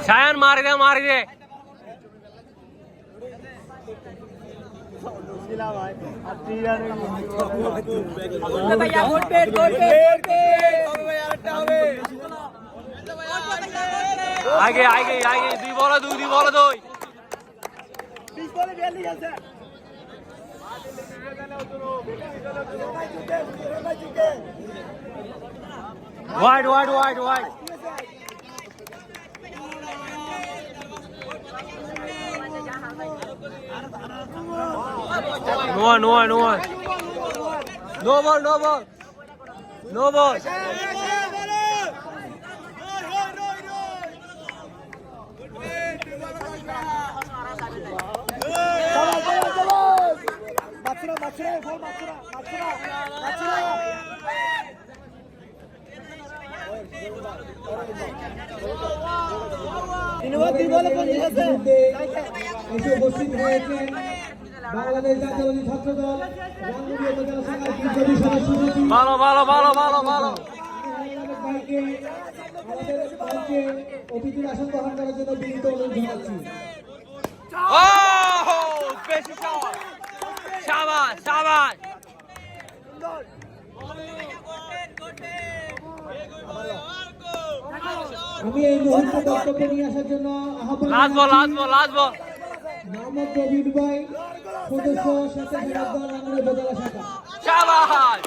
शायन मार दे आगे दुई बोलो दुई वाइड नो बॉल উপস্থিত হয়েছেন বাংলাদেশ জাতীয়তাবাদী ছাত্র দল রাঙ্গুনিয়া উপজেলা শাখার ৩২ সদস্য সচিব ভালো আমাদের দলকে অতিথির আসন গ্রহণ করার জন্য বিনীত অনুরোধ জানাচ্ছি। শাবাশ আমি এই মুহূর্তে বক্তব্য নিয়ে আসার জন্য আহ্বান লাস্ট বল মোহাম্মদ রবিউল ভাই সদস্য স্বেচ্ছাসেবক দল রাঙ্গুনিয়া উপজেলা শাখা। শাবাশ